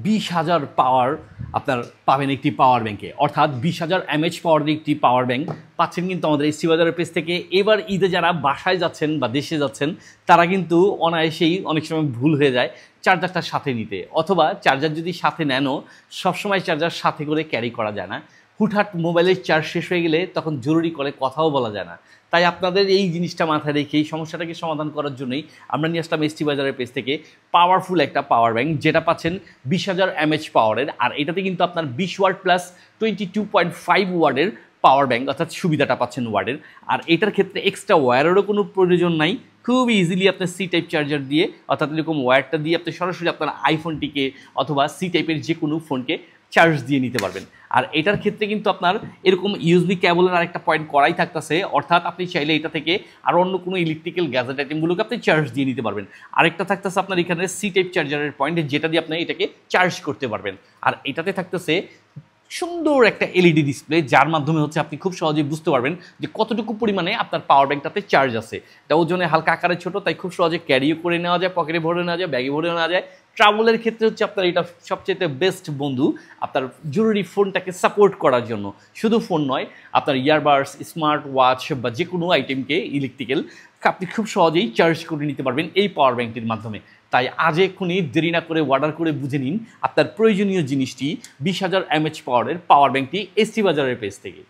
20,000 পাওয়ার আপনার পাবেন একটি পাওয়ার ব্যাংকে, অর্থাৎ 20,000 mAh পাওয়ারের একটি পাওয়ার ব্যাংক পাচ্ছেন কিন্তু আমাদের এসটি বাজারের পেজ থেকে। এবার ঈদে যারা বাসায় যাচ্ছেন বা দেশে যাচ্ছেন তারা কিন্তু অনায়াসেই অনেক সময় ভুল হয়ে যায় চার্জারটা সাথে নিতে, অথবা চার্জার যদি সাথে নেনও সবসময় চার্জার সাথে করে ক্যারি করা যায় না। হুটহাট মোবাইলের চার্জ শেষ হয়ে গেলে তখন জরুরি করে কথাও বলা যায় না। তাই আপনাদের এই জিনিসটা মাথায় রেখে এই সমস্যাটাকে সমাধান করার জন্যই আমরা নিয়ে আসলাম এসটি বাজারের পেজ থেকে পাওয়ারফুল একটা পাওয়ার ব্যাংক, যেটা পাচ্ছেন 20,000 mAh পাওয়ারের। আর এটাতে কিন্তু আপনার 20 ওয়াট প্লাস 22.5 ওয়ার্ডের পাওয়ার ব্যাংক, অর্থাৎ সুবিধাটা পাচ্ছেন ওয়ার্ডের। আর এটার ক্ষেত্রে এক্সট্রা ওয়্যারেরও কোনো প্রয়োজন নাই, খুব ইজিলি আপনার সি টাইপ চার্জার দিয়ে, অর্থাৎ এরকম ওয়্যারটা দিয়ে আপনি সরাসরি আপনার আইফোনটিকে অথবা সি টাইপের যে কোনো ফোনকে চার্জ দিয়ে নিতে পারবেন। আর এটার ক্ষেত্রে কিন্তু আপনার এরকম ইউএসবি কেবলের আরেকটা পয়েন্ট করাই থাকতেছে, অর্থাৎ আপনি চাইলে এটা থেকে আর অন্য কোনো ইলেকট্রিক্যাল গ্যাজেট আইটেমগুলোকে আপনি চার্জ দিয়ে নিতে পারবেন। আরেকটা থাকতেছে আপনার এখানে সি টাইপ চার্জারের পয়েন্ট, যেটা দিয়ে আপনি এটাকে চার্জ করতে পারবেন। আর এটাতে থাকতেছে সুন্দর একটা এলইডি ডিসপ্লে, যার মাধ্যমে হচ্ছে আপনি খুব সহজেই বুঝতে পারবেন যে কতটুকু পরিমাণে আপনার পাওয়ার ব্যাংকটাতে চার্জ আছে। এটা ওজনে হালকা আকারে ছোট, তাই খুব সহজে ক্যারিও করে নেওয়া যায়, পকেটে ভরে নেওয়া যায়, ব্যাগে ভরে নেওয়া যায়। ট্রাভেলের ক্ষেত্রে হচ্ছে আপনার এটা সবচেয়ে বেস্ট বন্ধু আপনার জরুরি ফোনটাকে সাপোর্ট করার জন্য। শুধু ফোন নয়, আপনার ইয়ারবাডস, স্মার্ট ওয়াচ বা যে কোনো আইটেমকে ইলেকট্রিক্যাল আপনি খুব সহজেই চার্জ করে নিতে পারবেন এই পাওয়ার ব্যাংকটির মাধ্যমে। তাই আজ এক্ষুনি দেরি না করে অর্ডার করে বুঝে নিন আপনার প্রয়োজনীয় জিনিসটি 20,000 mAh পাওয়ারের পাওয়ার ব্যাংকটি এসটি বাজারের পেজ থেকে।